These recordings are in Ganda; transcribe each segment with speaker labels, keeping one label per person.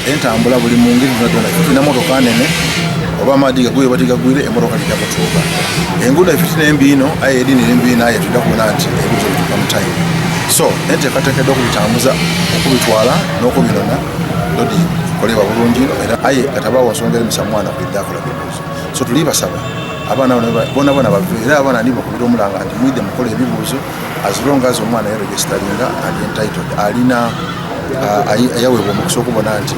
Speaker 1: Entambula buli mu ngeri zonna tulina motoka nene oba amaadhi gagwire batigagwire emotoka tijja kutuuka. Enguudo efite n'embi ino aye eri n'embi naye tujja kubona nti ebintu bituuka mu time. So enteekateekedde okubitambuza okubitwala n'okubirona lodi kolebwa bulungi era aye katabaawo nsonga emisa mwana kwidde akola bibuuzo. So tuli basaba abaana bona bave era abaana ndi bakubira omulanga nti mwidde mukola ebibuuzo as long as omwana yeregisteringa and entitled alina ayaweebwa omukisa okubona nti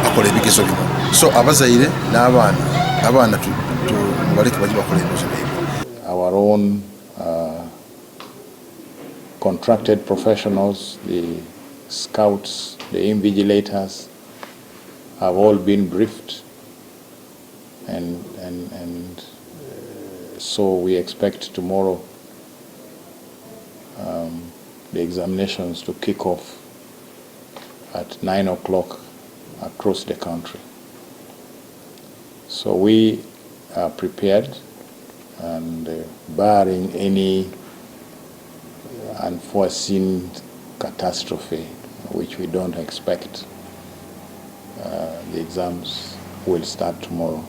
Speaker 1: akola ebigezo bino. So abazaire n'abaana mubaleke baje bakola ebibuuzo byebyo.
Speaker 2: Our own contracted professionals, the scouts, the invigilators have all been briefed and so we expect tomorrow the examinations to kick off at 9 o'clock across the country. So we are prepared and barring any unforeseen catastrophe, which we don't expect, the exams will start tomorrow.